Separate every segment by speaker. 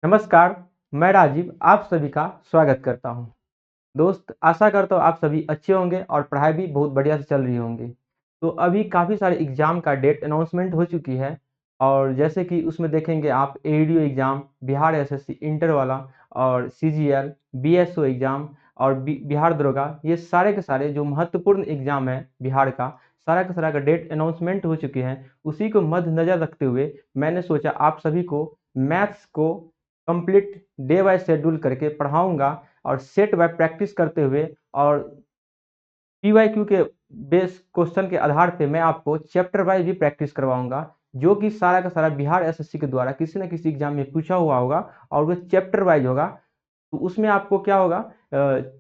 Speaker 1: नमस्कार, मैं राजीव आप सभी का स्वागत करता हूँ। दोस्त आशा करता हूँ आप सभी अच्छे होंगे और पढ़ाई भी बहुत बढ़िया से चल रही होंगी। तो अभी काफ़ी सारे एग्ज़ाम का डेट अनाउंसमेंट हो चुकी है और जैसे कि उसमें देखेंगे आप ADO exam, Bihar SSC inter वाला और सीजीएल, बीएसओ एग्ज़ाम और बिहार दरोगा ये सारे के सारे जो महत्वपूर्ण एग्ज़ाम है बिहार का सारा का डेट अनाउंसमेंट हो चुके हैं। उसी को मद्देनज़र रखते हुए मैंने सोचा आप सभी को मैथ्स को कंप्लीट डे बाय शेड्यूल करके पढ़ाऊँगा और सेट बाय प्रैक्टिस करते हुए और पीवाईक्यू के बेस क्वेश्चन के आधार पे मैं आपको चैप्टर वाइज भी प्रैक्टिस करवाऊँगा, जो कि सारा का सारा बिहार एसएससी के द्वारा किसी न किसी एग्ज़ाम में पूछा हुआ होगा और वो चैप्टर वाइज होगा। तो उसमें आपको क्या होगा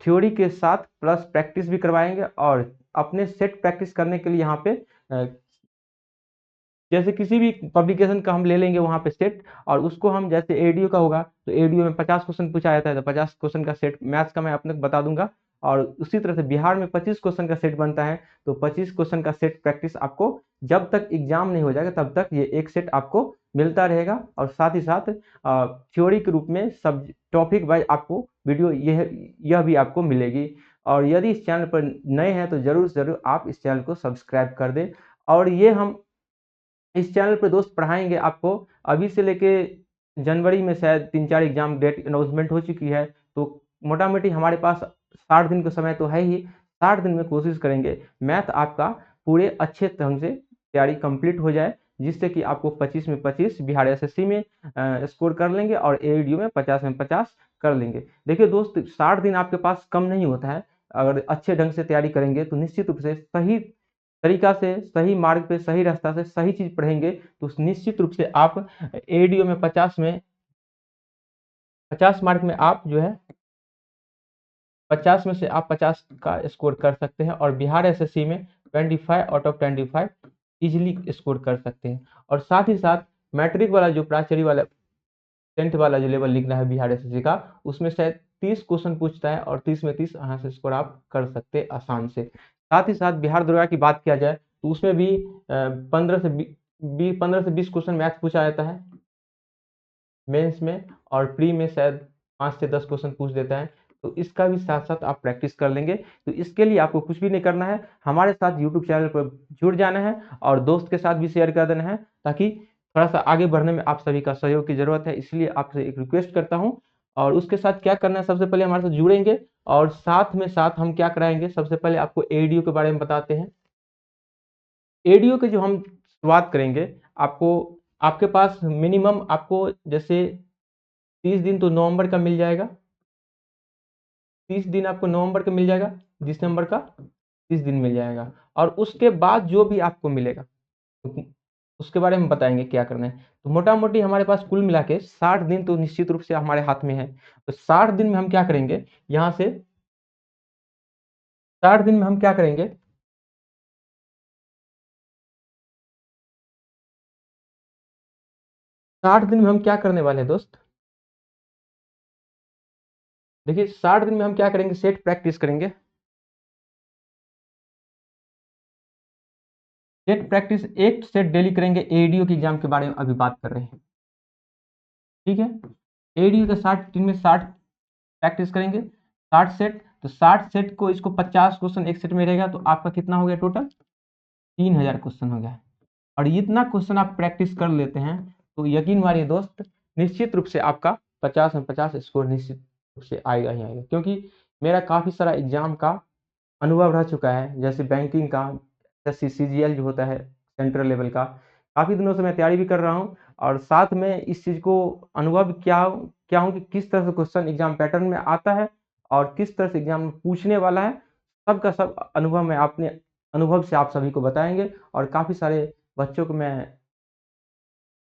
Speaker 1: थ्योरी के साथ प्लस प्रैक्टिस भी करवाएँगे और अपने सेट प्रैक्टिस करने के लिए यहाँ पे जैसे किसी भी पब्लिकेशन का हम ले लेंगे वहाँ पे सेट और उसको हम जैसे एडीओ का होगा तो एडीओ में 50 क्वेश्चन पूछा जाता है तो 50 क्वेश्चन का सेट मैथ्स का मैं अपने को बता दूंगा और उसी तरह से बिहार में 25 क्वेश्चन का सेट बनता है तो 25 क्वेश्चन का सेट प्रैक्टिस आपको जब तक एग्जाम नहीं हो जाएगा तब तक ये एक सेट आपको मिलता रहेगा और साथ ही साथ थ्योरी के रूप में सब टॉपिक वाइज आपको वीडियो यह भी आपको मिलेगी। और यदि इस चैनल पर नए हैं तो जरूर से जरूर आप इस चैनल को सब्सक्राइब कर दें। और ये हम इस चैनल पे दोस्त पढ़ाएँगे आपको अभी से लेके जनवरी में शायद 3-4 एग्ज़ाम डेट अनाउंसमेंट हो चुकी है, तो मोटा-मोटी हमारे पास 60 दिन का समय तो है ही, 60 दिन में कोशिश करेंगे मैथ आपका पूरे अच्छे ढंग से तैयारी कंप्लीट हो जाए, जिससे कि आपको 25 में 25 बिहार एसएससी में स्कोर कर लेंगे और एईडीओ में 50 में 50 कर लेंगे। देखिए दोस्त 60 दिन आपके पास कम नहीं होता है, अगर अच्छे ढंग से तैयारी करेंगे तो निश्चित रूप से सही तरीका से, सही मार्ग पे, सही रास्ता से, सही चीज़ पढ़ेंगे तो निश्चित रूप से आप एडीओ में 50 मार्क में आप जो है 50 में से आप 50 का स्कोर कर सकते हैं और बिहार एसएससी में 25 आउट ऑफ 25 ईज़िली स्कोर कर सकते हैं। और साथ ही साथ मैट्रिक वाला जो प्राचार्य वाला 10th वाला जो लेवल लिखना है बिहार एसएससी का, उसमें शायद 30 क्वेश्चन पूछता है और 30 में 30 यहाँ से स्कोर आप कर सकते हैं आसान से। साथ ही साथ बिहार दरोगा की बात किया जाए तो उसमें भी 15 से 20 क्वेश्चन मैथ पूछा जाता है मेंस में और प्री में शायद 5 से 10 क्वेश्चन पूछ देता है। तो इसका भी साथ-साथ आप प्रैक्टिस कर लेंगे। तो इसके लिए आपको कुछ भी नहीं करना है, हमारे साथ यूट्यूब चैनल पर जुड़ जाना है और दोस्त के साथ भी शेयर कर देना है ताकि थोड़ा-सा आगे बढ़ने में आप सभी का सहयोग की ज़रूरत है। इसलिए आपसे एक रिक्वेस्ट करता हूँ और उसके साथ क्या करना है सबसे पहले हमारे साथ जुड़ेंगे और साथ में साथ हम क्या कराएँगे सबसे पहले आपको एडीओ के बारे में बताते हैं। एडीओ के जो हम शुरुआत करेंगे आपको आपके पास मिनिमम आपको जैसे 30 दिन तो नवंबर का मिल जाएगा, 30 दिन आपको नवंबर का मिल जाएगा, दिसंबर का 30 दिन मिल जाएगा और उसके बाद जो भी आपको मिलेगा उसके बारे में बताएंगे क्या करना है। तो मोटा-मोटी हमारे पास कुल मिला के 60 दिन तो निश्चित रूप से हमारे हाथ में है। तो 60 दिन में हम क्या करेंगे यहाँ से 60 दिन में हम क्या करेंगे 60 दिन में हम क्या करने वाले हैं दोस्त? देखिए 60 दिन में हम क्या करेंगे सेट प्रैक्टिस करेंगे। सेट प्रैक्टिस एक सेट डेली करेंगे एडीओ के एग्जाम के बारे में अभी बात कर रहे हैं। ठीक है एडीओ का 60 दिन में 60 प्रैक्टिस करेंगे 60 सेट तो 60 सेट को इसको 50 क्वेश्चन एक सेट में रहेगा तो आपका कितना हो गया टोटल 3000 क्वेश्चन हो गया और इतना क्वेश्चन आप प्रैक्टिस कर लेते हैं तो यकीन मानिए दोस्त निश्चित रूप से आपका 50 में 50 स्कोर निश्चित रूप से आएगा ही आएगा क्योंकि मेरा काफ़ी सारा एग्जाम का अनुभव रह चुका है जैसे बैंकिंग का एसएससी सीजीएल जो होता है सेंट्रल लेवल का काफ़ी दिनों से मैं तैयारी भी कर रहा हूँ और साथ में इस चीज़ को अनुभव क्या हूँ कि किस तरह से क्वेश्चन एग्जाम पैटर्न में आता है और किस तरह से एग्जाम में पूछने वाला है सबका सब अनुभव मैं अपने अनुभव से आप सभी को बताएंगे और काफ़ी सारे बच्चों को मैं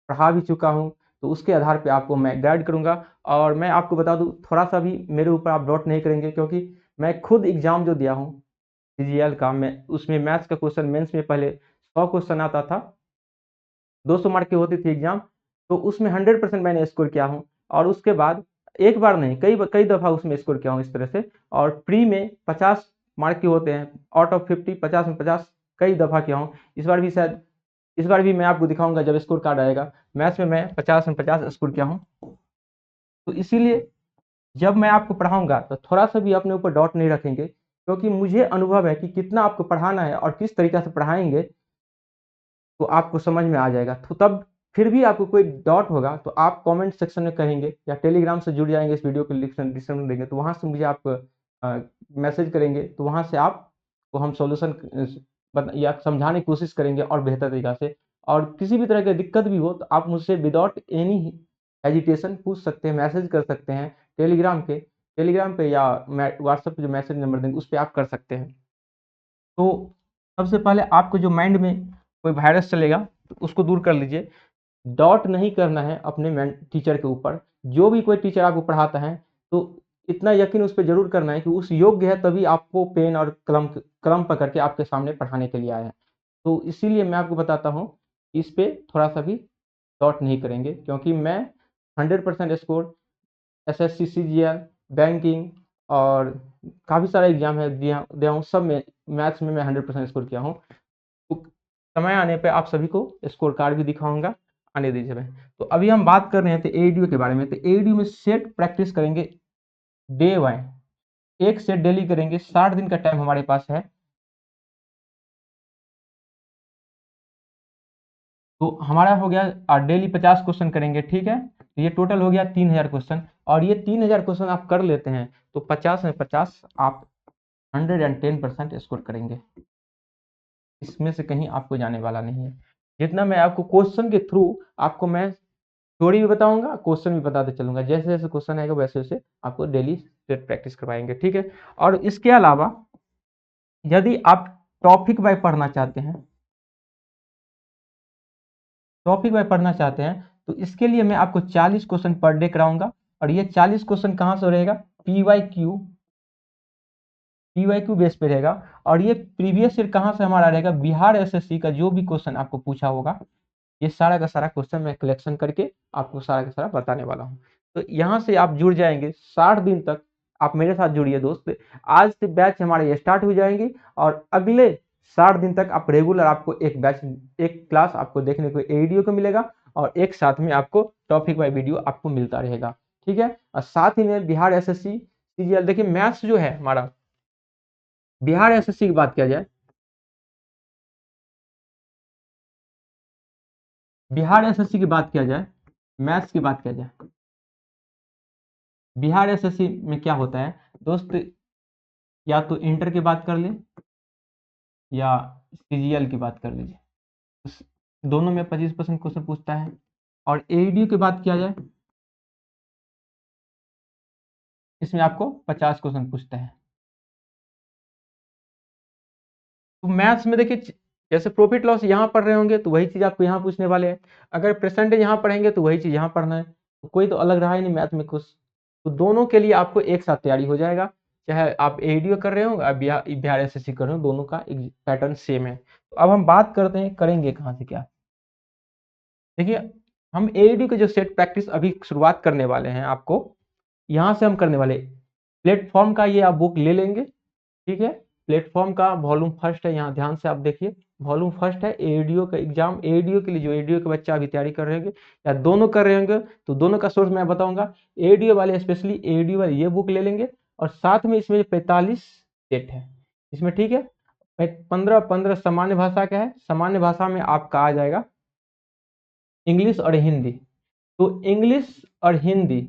Speaker 1: पढ़ा भी चुका हूँ तो उसके आधार पे आपको मैं गाइड करूँगा और मैं आपको बता दूँ थोड़ा सा भी मेरे ऊपर आप डाउट नहीं करेंगे क्योंकि मैं खुद एग्जाम जो दिया हूँ सीजीएल का मैं उसमें मैथ्स का क्वेश्चन मेंस में पहले 100 क्वेश्चन आता था 200 मार्क की होती थी एग्जाम तो उसमें 100% मैंने स्कोर किया हूँ और उसके बाद एक बार नहीं कई दफ़ा उसमें स्कोर किया हूँ इस तरह से और प्री में 50 मार्क के होते हैं आउट ऑफ 50 50 में 50 कई दफ़ा किया हूँ इस बार भी शायद इस बार भी मैं आपको दिखाऊंगा जब स्कोर कार्ड आएगा मैथ्स में मैं 50 में 50 स्कोर किया हूँ तो इसीलिए जब मैं आपको पढ़ाऊंगा तो थोड़ा सा भी अपने ऊपर डाउट नहीं रखेंगे, क्योंकि मुझे अनुभव है कि कितना आपको पढ़ाना है और किस तरीके से पढ़ाएंगे तो आपको समझ में आ जाएगा। तो तब फिर भी आपको कोई डाउट होगा तो आप कमेंट सेक्शन में कहेंगे, या टेलीग्राम से जुड़ जाएंगे, इस वीडियो को डिस्क्रिप्शन में देंगे तो वहाँ से मुझे आप मैसेज करेंगे, तो वहाँ से आपको हम सॉल्यूशन या समझाने की कोशिश करेंगे और बेहतर तरीक़ा से। और किसी भी तरह की दिक्कत भी हो तो आप मुझसे विदाउट एनी हेजिटेशन पूछ सकते हैं, मैसेज कर सकते हैं टेलीग्राम पे या व्हाट्सएप पे जो मैसेज नंबर देंगे उस पर आप कर सकते हैं। तो सबसे पहले आपको जो माइंड में कोई वायरस चलेगा तो उसको दूर कर लीजिए। डाउट नहीं करना है अपने टीचर के ऊपर। जो भी कोई टीचर आपको पढ़ाता है तो इतना यकीन उस पर जरूर करना है कि उस योग्य है, तभी आपको पेन और कलम पकड़ के आपके सामने पढ़ाने के लिए आया है। तो इसीलिए मैं आपको बताता हूँ, इस पे थोड़ा सा भी डाउट नहीं करेंगे, क्योंकि मैं 100% स्कोर एसएससी सीजीएल बैंकिंग और काफ़ी सारा एग्जाम है दिया हूँ, सब में मैथ्स में मैं 100% स्कोर किया हूँ। तो समय आने पे आप सभी को स्कोर कार्ड भी दिखाऊंगा, आने दीजिए मैं। तो अभी हम बात कर रहे थे एडीओ के बारे में। तो एडीओ में सेट प्रैक्टिस करेंगे डे वाइज, एक सेट डेली करेंगे, 60 दिन का टाइम हमारे पास है। तो हमारा हो गया डेली 50 क्वेश्चन करेंगे, ठीक है। तो ये टोटल हो गया 3000 क्वेश्चन, और ये 3000 क्वेश्चन आप कर लेते हैं तो 50 में 50 आप 110% स्कोर करेंगे। इसमें से कहीं आपको जाने वाला नहीं है। जितना मैं आपको क्वेश्चन के थ्रू आपको मैं थ्योरी भी बताऊंगा, क्वेश्चन भी बताते चलूंगा, जैसे जैसे क्वेश्चन आएगा वैसे वैसे आपको डेली सेट प्रैक्टिस करवाएंगे, ठीक है। और इसके अलावा यदि आप टॉपिक वाइज पढ़ना चाहते हैं, तो इसके लिए मैं आपको 40 क्वेश्चन पर डे कराऊंगा। और ये 40 क्वेश्चन कहाँ से रहेगा, पीवाईक्यू बेस पे रहेगा। और ये प्रीवियस ईयर कहाँ से हमारा रहेगा, बिहार एसएससी का जो भी क्वेश्चन आपको पूछा होगा, ये सारा का सारा क्वेश्चन मैं कलेक्शन करके आपको सारा का सारा बताने वाला हूँ। तो यहाँ से आप जुड़ जाएंगे 60 दिन तक। आप मेरे साथ जुड़िए दोस्त, आज से बैच हमारे ये स्टार्ट हो जाएंगी, और अगले 60 दिन तक आप रेगुलर आपको एक बैच, एक क्लास आपको देखने को एडीओ को मिलेगा, और एक साथ में आपको टॉपिक वाइज वीडियो आपको मिलता रहेगा, ठीक है। और साथ ही में बिहार एसएससी सीजीएल, देखिए मैथ्स जो है हमारा, बिहार एसएससी की बात किया जाए, बिहार एसएससी की बात किया जाए, मैथ्स की बात किया जाए, बिहार एसएससी में क्या होता है दोस्त, या तो इंटर की बात कर ले या सीजीएल की बात कर लीजिए, दोनों में 25% क्वेश्चन पूछता है। और एडीओ की बात किया जाए, इसमें आपको 50 क्वेश्चन पूछता है। तो मैथ्स में देखिए, जैसे प्रॉफिट लॉस यहाँ पढ़ रहे होंगे तो वही चीज आपको यहाँ पूछने वाले हैं, अगर परसेंटेज यहाँ पढ़ेंगे तो वही चीज यहाँ पढ़ना है, तो कोई तो अलग रहा ही नहीं मैथ में कुछ। तो दोनों के लिए आपको एक साथ तैयारी हो जाएगा, चाहे आप एडीओ कर रहे हो या बिहार एसएससी कर रहे हो, दोनों का एक पैटर्न सेम है। तो अब हम बात करते हैं करेंगे कहाँ से क्या। देखिए, हम एडीओ के जो सेट प्रैक्टिस अभी शुरुआत करने वाले हैं, आपको यहाँ से हम करने वाले, प्लेटफॉर्म का ये आप बुक ले लेंगे, ठीक है। प्लेटफॉर्म का वॉल्यूम फर्स्ट है, यहाँ ध्यान से आप देखिए, वॉल्यूम फर्स्ट है एडीओ का एग्जाम। एडीओ के लिए जो एडीओ के बच्चा अभी तैयारी कर रहे होंगे या दोनों कर रहे होंगे, तो दोनों का सोर्स मैं बताऊंगा। एडीओ वाले स्पेशली एडीओ वाले ये बुक ले लेंगे, और साथ में इसमें 45 सेट है इसमें, ठीक है। 15 सामान्य भाषा का है, सामान्य भाषा में आपका आ जाएगा इंग्लिश और हिंदी। तो इंग्लिश और हिंदी,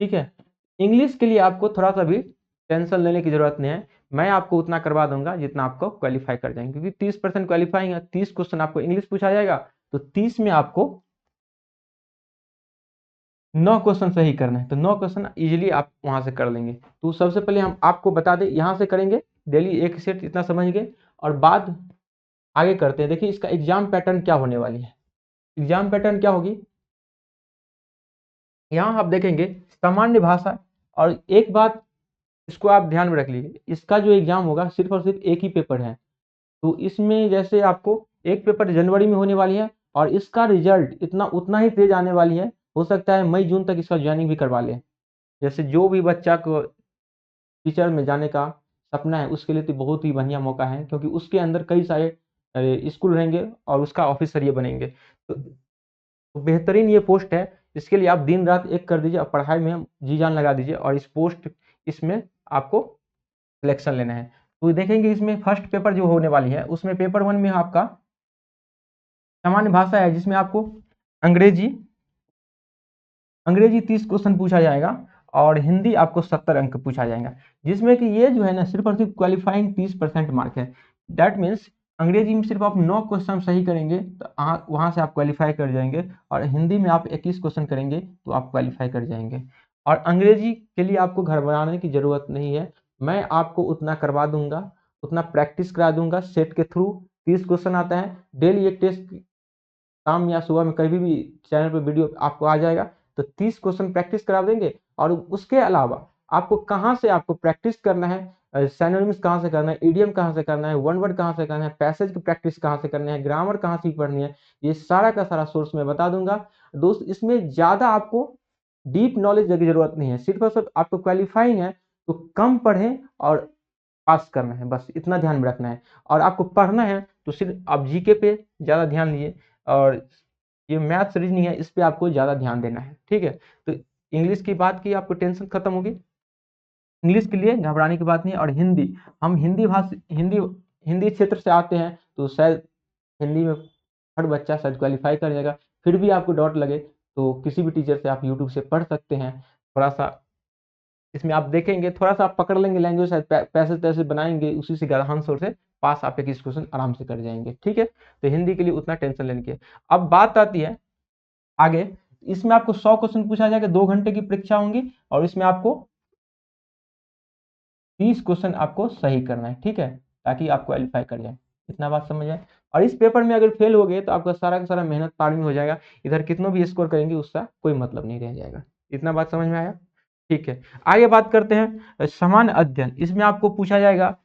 Speaker 1: ठीक है। इंग्लिश के लिए आपको थोड़ा सा भी टेंशन लेने की जरूरत नहीं है, मैं आपको उतना करवा दूंगा जितना आपको क्वालिफाई कर जाएंगे, क्योंकि 30% क्वालिफाइंग है, 30 क्वेश्चन आपको इंग्लिश पूछा जाएगा, तो 30 में आपको 9 क्वेश्चन सही करना है, तो 9 क्वेश्चन इजीली आप वहां से कर लेंगे। तो सबसे पहले हम आपको बता दें, यहाँ से करेंगे डेली एक सेट, इतना समझ गए, और बात आगे करते हैं। देखिए इसका एग्जाम पैटर्न क्या होने वाली है, एग्जाम पैटर्न क्या होगी, यहाँ आप देखेंगे सामान्य भाषा। और एक बात इसको आप ध्यान में रख लीजिए, इसका जो एग्जाम होगा सिर्फ और सिर्फ एक ही पेपर है। तो इसमें जैसे आपको एक पेपर जनवरी में होने वाली है, और इसका रिजल्ट इतना उतना ही तेज आने वाली है, हो सकता है मई जून तक इसका ज्वाइनिंग भी करवा लें। जैसे जो भी बच्चा को टीचर में जाने का सपना है उसके लिए तो बहुत ही बढ़िया मौका है, क्योंकि उसके अंदर कई सारे स्कूल रहेंगे और उसका ऑफिसर ये बनेंगे। तो बेहतरीन ये पोस्ट है, इसके लिए आप दिन रात एक कर दीजिए और पढ़ाई में जी जान लगा दीजिए और इस पोस्ट इसमें आपको सिलेक्शन लेना है। तो देखेंगे इसमें फर्स्ट पेपर जो होने वाली है उसमें पेपर 1 में आपका सामान्य भाषा है, जिसमें आपको अंग्रेजी 30 क्वेश्चन पूछा जाएगा और हिंदी आपको 70 अंक पूछा जाएगा, जिसमें कि ये जो है ना सिर्फ और सिर्फ क्वालिफाइंग 30% मार्क है। दैट मीन्स अंग्रेजी में सिर्फ आप 9 क्वेश्चन सही करेंगे तो वहां से आप क्वालिफाई कर जाएंगे, और हिंदी में आप 21 क्वेश्चन करेंगे तो आप क्वालिफाई कर जाएंगे। और अंग्रेजी के लिए आपको घबराने की जरूरत नहीं है, मैं आपको उतना करवा दूंगा, उतना प्रैक्टिस करा दूंगा। सेट के थ्रू 30 क्वेश्चन आता है, डेली एक टेस्ट शाम या सुबह में कभी भी चैनल पर वीडियो आपको आ जाएगा, तो 30 क्वेश्चन प्रैक्टिस करा देंगे। और उसके अलावा आपको कहाँ से आपको प्रैक्टिस करना है, सिनोनिम्स कहाँ से करना है, इडियम कहाँ से करना है, वन वर्ड कहाँ से करना है, पैसेज की प्रैक्टिस कहाँ से करनी है, ग्रामर कहाँ से पढ़नी है, ये सारा का सारा सोर्स मैं बता दूंगा दोस्त। इसमें ज्यादा आपको डीप नॉलेज की जरूरत नहीं है, सिर्फ और सिर्फ आपको क्वालिफाइंग है तो कम पढ़ें और पास करना है, बस इतना ध्यान में रखना है। और आपको पढ़ना है तो सिर्फ आप जीके पे ज्यादा ध्यान दीजिए, और ये मैथ्स रीजनिंग है इस पे आपको ज्यादा ध्यान देना है, ठीक है। तो इंग्लिश की बात की, आपको टेंशन खत्म होगी, इंग्लिश के लिए घबराने की बात नहीं। और हिंदी, हम हिंदी क्षेत्र से आते हैं तो शायद हिंदी में हर बच्चा शायद क्वालिफाई कर जाएगा। फिर भी आपको डाउट लगे तो किसी भी टीचर से आप यूट्यूब से पढ़ सकते हैं। थोड़ा सा इसमें आप देखेंगे, थोड़ा सा आप पकड़ लेंगे लैंग्वेज, शायद पैसेज तैसेज बनाएंगे, उसी से गहन सोर से पास आप 21 क्वेश्चन आराम से कर जाएंगे, ठीक है। तो हिंदी के लिए उतना टेंशन लेने की। अब बात आती है आगे, इसमें आपको 100 क्वेश्चन पूछा जाएगा, 2 घंटे की परीक्षा होंगी और इसमें आपको 30 क्वेश्चन आपको सही करना है, ठीक है, ताकि आप क्वालिफाई कर जाए। इतना बात समझ आए। और इस पेपर में अगर फेल हो गए तो आपका सारा का सारा मेहनत पानी में हो जाएगा, इधर कितना भी स्कोर करेंगे उसका कोई मतलब नहीं रह जाएगा। इतना बात समझ में आया, ठीक है। आगे बात करते हैं सामान्य अध्ययन। इसमें आपको पूछा जाएगा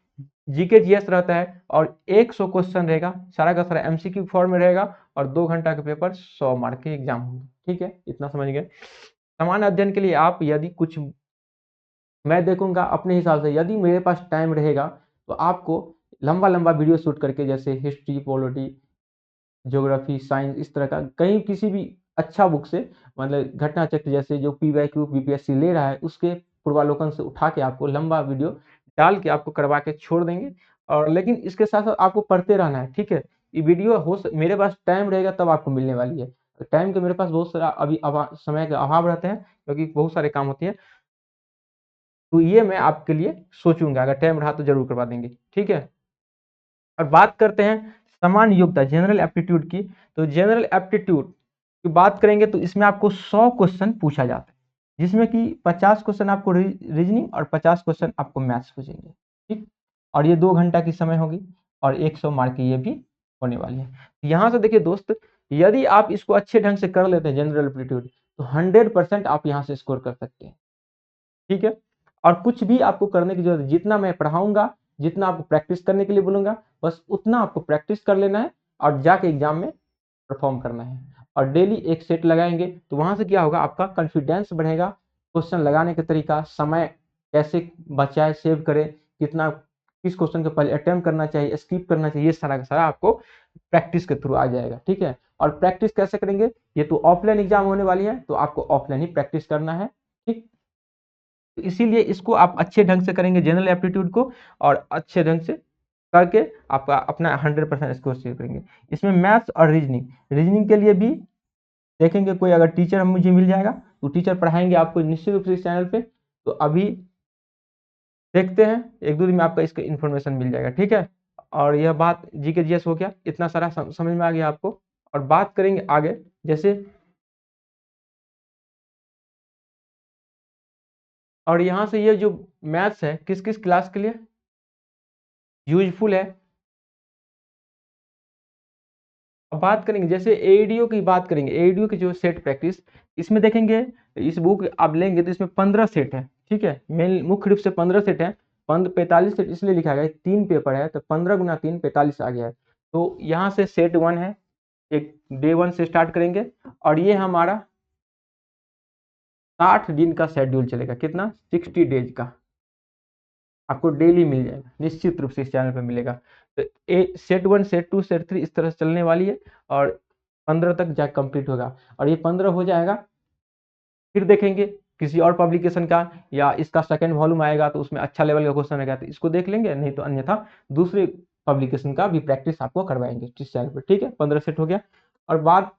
Speaker 1: जीके जीएस रहता है और 100 क्वेश्चन रहेगा, सारा का सारा एमसीक्यू फॉर्म में रहेगा और 2 घंटा का पेपर 100 मार्क के एग्जाम होंगे, ठीक है। इतना समझ गए। सामान्य अध्ययन के लिए आप यदि कुछ मैं देखूंगा अपने हिसाब से, यदि मेरे पास टाइम रहेगा तो आपको लंबा लंबा वीडियो शूट करके, जैसे हिस्ट्री, पॉलिटी, ज्योग्राफी, साइंस, इस तरह का कहीं किसी भी अच्छा बुक से, मतलब घटना चक्र जैसे जो पीवाईक्यू बीपीएससी ले रहा है उसके पूर्वालोकन से उठा के आपको लंबा वीडियो डाल के आपको करवा के छोड़ देंगे। और लेकिन इसके साथ साथ आपको पढ़ते रहना है, ठीक है। ये वीडियो मेरे पास टाइम रहेगा तब आपको मिलने वाली है। टाइम के मेरे पास बहुत सारा अभी समय का अभाव रहते हैं क्योंकि बहुत सारे काम होते हैं, तो ये मैं आपके लिए सोचूंगा, अगर टाइम रहा तो जरूर करवा देंगे, ठीक है। और बात करते हैं सामान्य योग्यता जनरल एप्टीट्यूड की। तो जनरल एप्टीट्यूड की बात करेंगे तो इसमें आपको 100 क्वेश्चन पूछा जाता है, जिसमें कि 50 क्वेश्चन आपको रीजनिंग और 50 क्वेश्चन आपको मैथ्स पूछेंगे, ठीक। और ये 2 घंटा की समय होगी और 100 मार्क की ये भी होने वाली है। यहाँ से देखिए दोस्त, यदि आप इसको अच्छे ढंग से कर लेते हैं जनरल एप्टीट्यूड, तो 100% आप यहाँ से स्कोर कर सकते हैं, ठीक है। और कुछ भी आपको करने की जरूरत है, जितना मैं पढ़ाऊंगा, जितना आपको प्रैक्टिस करने के लिए बोलूंगा, बस उतना आपको प्रैक्टिस कर लेना है और जाके एग्जाम में परफॉर्म करना है। और डेली एक सेट लगाएंगे तो वहां से क्या होगा, आपका कॉन्फिडेंस बढ़ेगा, क्वेश्चन लगाने का तरीका, समय कैसे बचाए सेव करें, कितना किस क्वेश्चन को पहले अटेम्प्ट करना चाहिए, स्किप करना चाहिए, ये सारा का सारा आपको प्रैक्टिस के थ्रू आ जाएगा, ठीक है। और प्रैक्टिस कैसे करेंगे, ये तो ऑफलाइन एग्जाम होने वाली है तो आपको ऑफलाइन ही प्रैक्टिस करना है, ठीक। तो इसीलिए इसको आप अच्छे ढंग से करेंगे जनरल एप्टीट्यूड को, और अच्छे ढंग से करके आपका अपना 100% स्कोर सेव करेंगे। इसमें मैथ्स और रीजनिंग, के लिए भी देखेंगे कोई अगर टीचर मुझे मिल जाएगा तो टीचर पढ़ाएंगे आपको निश्चित रूप से इस चैनल पे। तो अभी देखते हैं, 1-2 दिन में आपका इसका इन्फॉर्मेशन मिल जाएगा, ठीक है। और यह बात जीके जीएस हो गया, इतना सारा समझ में आ गया आपको। और बात करेंगे आगे, जैसे और यहाँ से ये जो मैथ्स है किस किस क्लास के लिए यूजफुल है। अब बात करेंगे जैसे एडीओ की बात करेंगे, एडीओ की जो सेट प्रैक्टिस, इसमें देखेंगे इस बुक आप लेंगे तो इसमें 15 सेट है, ठीक है। मेन मुख्य रूप से 15 सेट है, 45 सेट इसलिए लिखा गया है, 3 पेपर है तो 15 गुना 3 45 आ गया है। तो यहाँ से सेट 1 है, एक डे 1 से स्टार्ट करेंगे और ये हमारा 60 दिन का शेड्यूल चलेगा, कितना 60 डेज का आपको डेली मिल जाएगा, निश्चित रूप से इस चैनल पे मिलेगा। तो सेट 1 सेट 2 सेट 3 इस तरह से चलने वाली है और 15 तक जा कंप्लीट होगा। और ये 15 हो जाएगा फिर देखेंगे किसी और पब्लिकेशन का या इसका सेकंड वॉल्यूम आएगा तो उसमें अच्छा लेवल का क्वेश्चन आएगा तो इसको देख लेंगे, नहीं तो अन्यथा दूसरे पब्लिकेशन का भी प्रैक्टिस आपको करवाएंगे इस चैनल पर। ठीक है, 15 सेट हो गया। और बात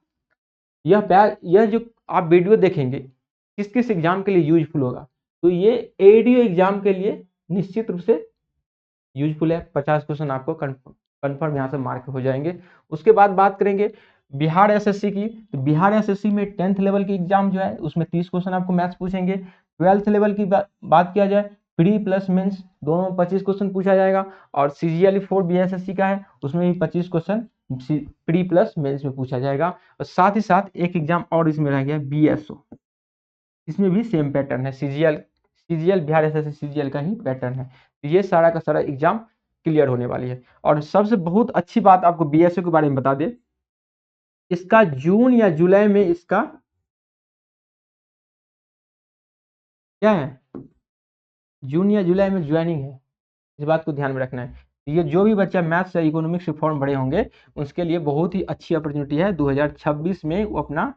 Speaker 1: यह जो आप वीडियो देखेंगे किस किस एग्जाम के लिए यूजफुल होगा, तो ये एडीओ एग्जाम के लिए निश्चित रूप से यूजफुल है। 50 क्वेश्चन आपको कन्फर्म यहाँ से मार्क हो जाएंगे। उसके बाद बात करेंगे बिहार एसएससी की, तो बिहार एसएससी में 10th लेवल की एग्जाम जो है उसमें 30 क्वेश्चन आपको मैथ्स पूछेंगे। 12th लेवल की बात किया जाए, प्री प्लस मेंस दोनों में 25 क्वेश्चन पूछा जाएगा। और सीजीएल 4 बीएसएससी का है उसमें भी 25 क्वेश्चन प्री प्लस मेंस में पूछा जाएगा। और साथ ही साथ एक एग्जाम और इसमें रह गया बीएसओ, इसमें भी सेम पैटर्न है, सीजीएल बिहार एसएससी सीजीएल का ही पैटर्न है। ये सारा का सारा एग्जाम क्लियर होने वाली है। और सबसे बहुत अच्छी बात आपको बीएसओ के बारे में बता दे, इसका जून या जुलाई में इसका क्या है, जून या जुलाई में ज्वाइनिंग है, इस बात को ध्यान में रखना है। ये जो भी बच्चा मैथ्स या इकोनॉमिक्स से फॉर्म भरे होंगे उसके लिए बहुत ही अच्छी अपॉर्चुनिटी है। 2026 में वो अपना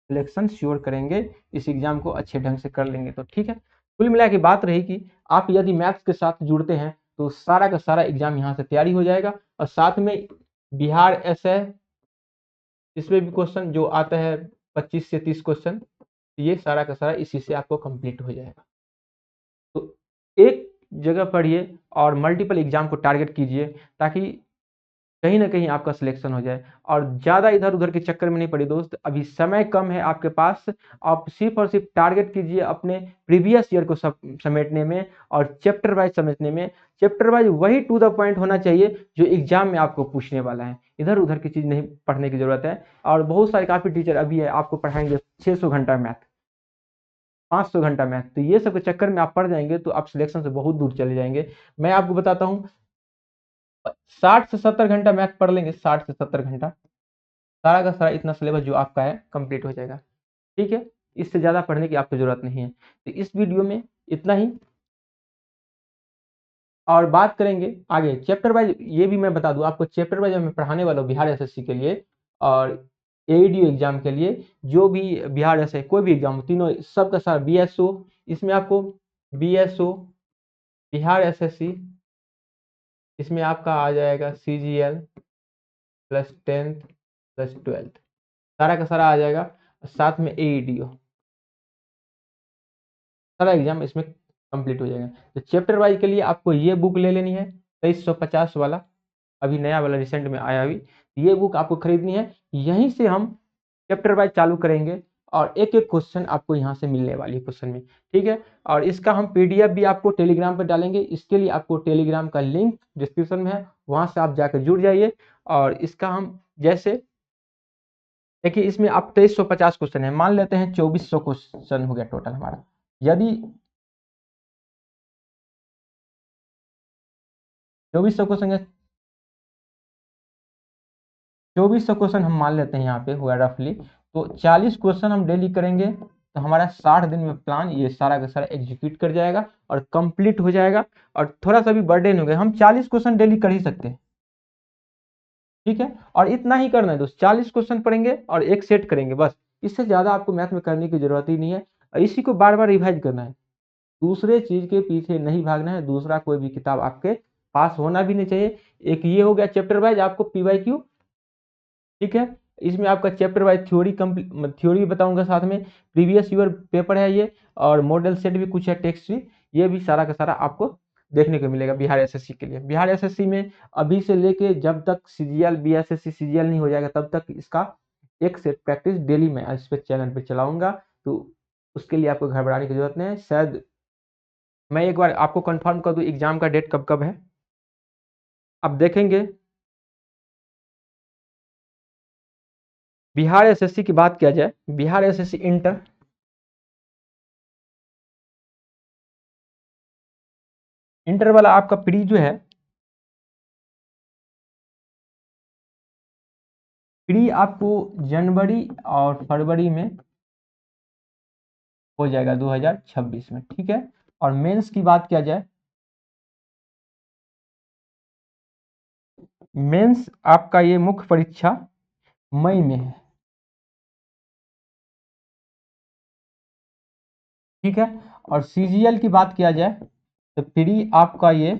Speaker 1: सिलेक्शन श्योर करेंगे, इस एग्जाम को अच्छे ढंग से कर लेंगे तो। ठीक है, कुल मिला के बात रही कि आप यदि मैथ्स के साथ जुड़ते हैं तो सारा का सारा एग्जाम यहाँ से तैयारी हो जाएगा। और साथ में बिहार ऐसे इसमें भी क्वेश्चन जो आता है 25 से 30 क्वेश्चन, ये सारा का सारा इसी से आपको कंप्लीट हो जाएगा। तो एक जगह पढ़िए और मल्टीपल एग्जाम को टारगेट कीजिए ताकि कहीं ना कहीं आपका सिलेक्शन हो जाए। और ज़्यादा इधर उधर के चक्कर में नहीं पड़ी दोस्त, अभी समय कम है आपके पास। आप सिर्फ और सिर्फ टारगेट कीजिए अपने प्रीवियस ईयर को समेटने में और चैप्टर वाइज समझने में। चैप्टर वाइज वही टू द पॉइंट होना चाहिए जो एग्जाम में आपको पूछने वाला है, इधर उधर की चीज़ नहीं पढ़ने की जरूरत है। और बहुत सारे काफ़ी टीचर अभी है आपको पढ़ाएंगे 600 घंटा मैथ, 500 घंटा मैथ, तो ये सब के चक्कर में आप पढ़ जाएंगे तो आप सिलेक्शन से बहुत दूर चले जाएंगे। मैं आपको बताता हूँ 60 से 70 घंटा मैथ पढ़ लेंगे, 60 से 70 घंटा सारा का सारा इतना सिलेबस जो आपका है कंप्लीट हो जाएगा। ठीक है, इससे ज़्यादा पढ़ने की आपको जरूरत नहीं है। तो इस वीडियो में इतना ही, और बात करेंगे आगे चैप्टर वाइज। ये भी मैं बता दूं आपको, चैप्टर वाइज मैं पढ़ाने वाला हूँ बिहार एसएससी के लिए और एईडीओ एग्जाम के लिए। जो भी बिहार एसए कोई भी एग्जाम तीनों सबका सारा बीएसओ, इसमें आपको बीएसओ बिहार एसएससी, इसमें आपका आ जाएगा CGL plus 10th plus 12th, सारा का सारा आ जाएगा। साथ में एईडीओ, सारा एग्जाम इसमें कंप्लीट हो जाएगा। तो चैप्टर वाइज के लिए आपको ये बुक ले लेनी है 2350 वाला, अभी नया वाला रिसेंट में आया अभी, ये बुक आपको खरीदनी है। यहीं से हम चैप्टर वाइज चालू करेंगे और एक एक क्वेश्चन आपको यहाँ से मिलने वाली है क्वेश्चन में। ठीक है, और इसका हम पीडीएफ भी आपको टेलीग्राम पर डालेंगे, इसके लिए आपको टेलीग्राम का लिंक डिस्क्रिप्शन में है, वहां से आप जाकर जुड़ जाइए। और इसका हम जैसे देखिए इसमें आप 2350 क्वेश्चन है, मान लेते हैं 2400 क्वेश्चन हो गया टोटल हमारा। यदि 2400 क्वेश्चन है, 2400 क्वेश्चन हम मान लेते हैं यहाँ पे हुआ रफली, तो 40 क्वेश्चन हम डेली करेंगे तो हमारा 60 दिन में प्लान ये सारा का सारा एग्जीक्यूट कर जाएगा और कंप्लीट हो जाएगा। और थोड़ा सा भी बर्डन हो गया, हम 40 क्वेश्चन डेली कर ही सकते हैं। ठीक है, और इतना ही करना है दोस्त, 40 क्वेश्चन पढ़ेंगे और एक सेट करेंगे बस, इससे ज्यादा आपको मैथ में करने की जरूरत ही नहीं है। और इसी को बार बार रिवाइज करना है, दूसरे चीज के पीछे नहीं भागना है, दूसरा कोई भी किताब आपके पास होना भी नहीं चाहिए। एक ये हो गया चैप्टर वाइज आपको पीवाईक्यू। ठीक है, इसमें आपका चैप्टर वाइज थ्योरी भी बताऊंगा, साथ में प्रीवियस ईयर पेपर है ये, और मॉडल सेट भी कुछ है, टेक्स्ट भी, ये भी सारा का सारा आपको देखने को मिलेगा बिहार एसएससी के लिए। बिहार एसएससी में अभी से लेके जब तक सीजीएल बीएसएससी सीजीएल नहीं हो जाएगा तब तक इसका एक सेट प्रैक्टिस डेली मैं इस पे चैनल पे चलाऊंगा, तो उसके लिए आपको घबराने की जरूरत नहीं है। शायद मैं एक बार आपको कंफर्म कर दूं एग्जाम का डेट कब कब है। अब देखेंगे बिहार एसएससी की बात किया जाए, बिहार एसएससी इंटर, इंटर वाला आपका प्री जो है, प्री आपको जनवरी और फरवरी में हो जाएगा 2026 में। ठीक है, और मेंस की बात किया जाए, मेंस आपका ये मुख्य परीक्षा मई में है। ठीक है। और सीजीएल की बात किया जाए तो फ्री आपका ये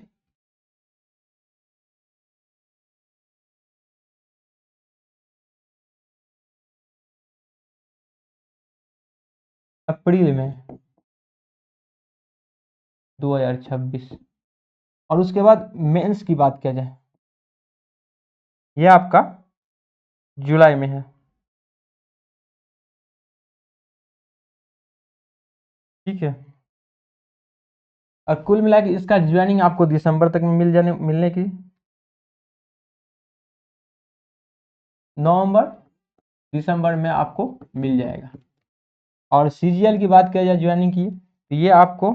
Speaker 1: अप्रैल में 2026। और उसके बाद मेंस की बात किया जाए, ये आपका जुलाई में है। ठीक है। और कुल मिला के इसका ज्वाइनिंग आपको दिसंबर तक में मिलने की, नवंबर दिसंबर में आपको मिल जाएगा। और सीजीएल की बात किया जाए ज्वाइनिंग की, तो ये आपको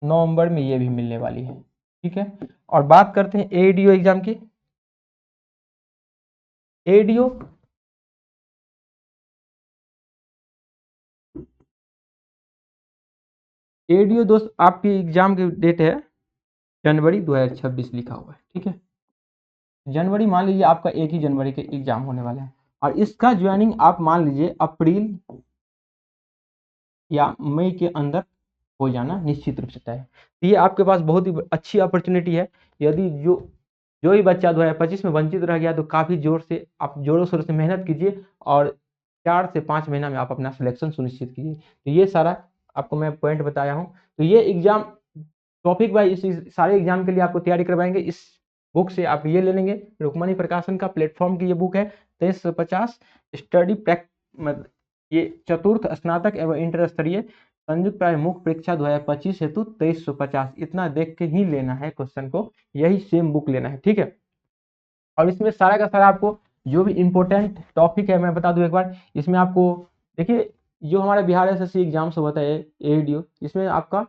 Speaker 1: नवंबर में ये भी मिलने वाली है। ठीक है। और बात करते हैं एडीओ एग्जाम की। एडीओ एडीओ दोस्त आपकी एग्जाम की डेट है जनवरी 2026 लिखा हुआ है। ठीक है। जनवरी मान लीजिए आपका 1 ही जनवरी के एग्जाम होने वाला है, और इसका ज्वाइनिंग आप मान लीजिए अप्रैल या मई के अंदर हो जाना निश्चित रूप से तय है। तो ये आपके पास बहुत ही अच्छी अपॉर्चुनिटी है। यदि जो ही बच्चा 2025 में वंचित रह गया तो काफ़ी जोर से आप जोरों शोरों से मेहनत कीजिए और 4 से 5 महीना में आप अपना सिलेक्शन सुनिश्चित कीजिए। तो ये सारा आपको मैं पॉइंट बताया हूँ। तो ये एग्जाम टॉपिक वाइज इस सारे एग्जाम के लिए आपको तैयारी करवाएंगे। इस बुक से आप ये ले लेंगे, रुक्मणी प्रकाशन का प्लेटफॉर्म की ये बुक है 2350 स्टडी पैक, ये चतुर्थ स्नातक एवं इंटर स्तरीय संयुक्त मुख्य परीक्षा 2025 हेतु 2350, इतना देख के ही लेना है क्वेश्चन को, यही सेम बुक लेना है। ठीक है। और इसमें सारा का सारा आपको जो भी इंपॉर्टेंट टॉपिक है मैं बता दूं एक बार। इसमें आपको देखिए, जो हमारा बिहार एसएससी एग्जाम से होता है एडीओ, इसमें आपका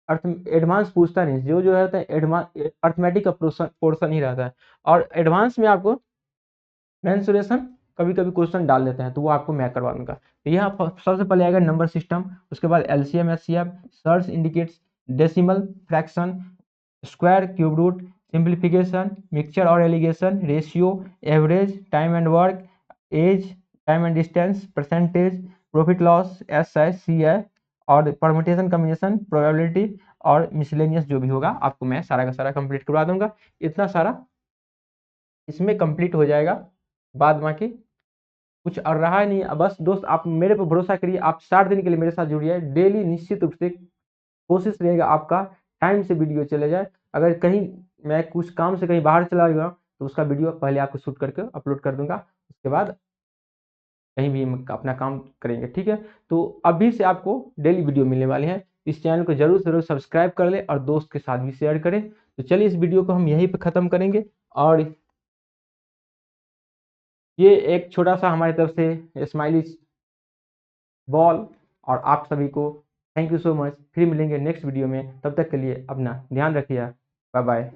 Speaker 1: अर्थ एडवांस पूछता नहीं, जो रहता है एडवांस अर्थमेटिक का पोर्शन ही रहता है। और एडवांस में आपको मेंसुरेशन कभी कभी क्वेश्चन डाल देते हैं, तो वो आपको मैं करवा दूंगा। तो यहाँ सबसे पहले आएगा नंबर सिस्टम, उसके बाद LCM HCF, surds indices, decimal, fraction, square, cube root, simplification, mixture और alligation, ratio, average, time and work, age, time and distance, percentage, profit loss, S I C I, और परमुटेशन कम्बिनेशन, प्रोबेबिलिटी, और miscellaneous जो भी होगा आपको मैं सारा का सारा कंप्लीट करवा दूंगा। इतना सारा इसमें कंप्लीट हो जाएगा। बाद बाकी कुछ और रहा नहीं। बस दोस्त आप मेरे पर भरोसा करिए, आप 60 दिन के लिए मेरे साथ जुड़िए। डेली निश्चित रूप से कोशिश रहेगा आपका टाइम से वीडियो चले जाए। अगर कहीं मैं कुछ काम से कहीं बाहर चला गया तो उसका वीडियो पहले आपको शूट करके अपलोड कर दूंगा, उसके बाद कहीं भी हम अपना काम करेंगे। ठीक है। तो अभी से आपको डेली वीडियो मिलने वाले हैं। इस चैनल को जरूर से जरूर सब्सक्राइब कर ले और दोस्त के साथ भी शेयर करें। तो चलिए इस वीडियो को हम यहीं पे ख़त्म करेंगे। और ये एक छोटा सा हमारी तरफ से स्माइली बॉल, और आप सभी को थैंक यू सो मच। फिर मिलेंगे नेक्स्ट वीडियो में, तब तक के लिए अपना ध्यान रखिए। Bye bye.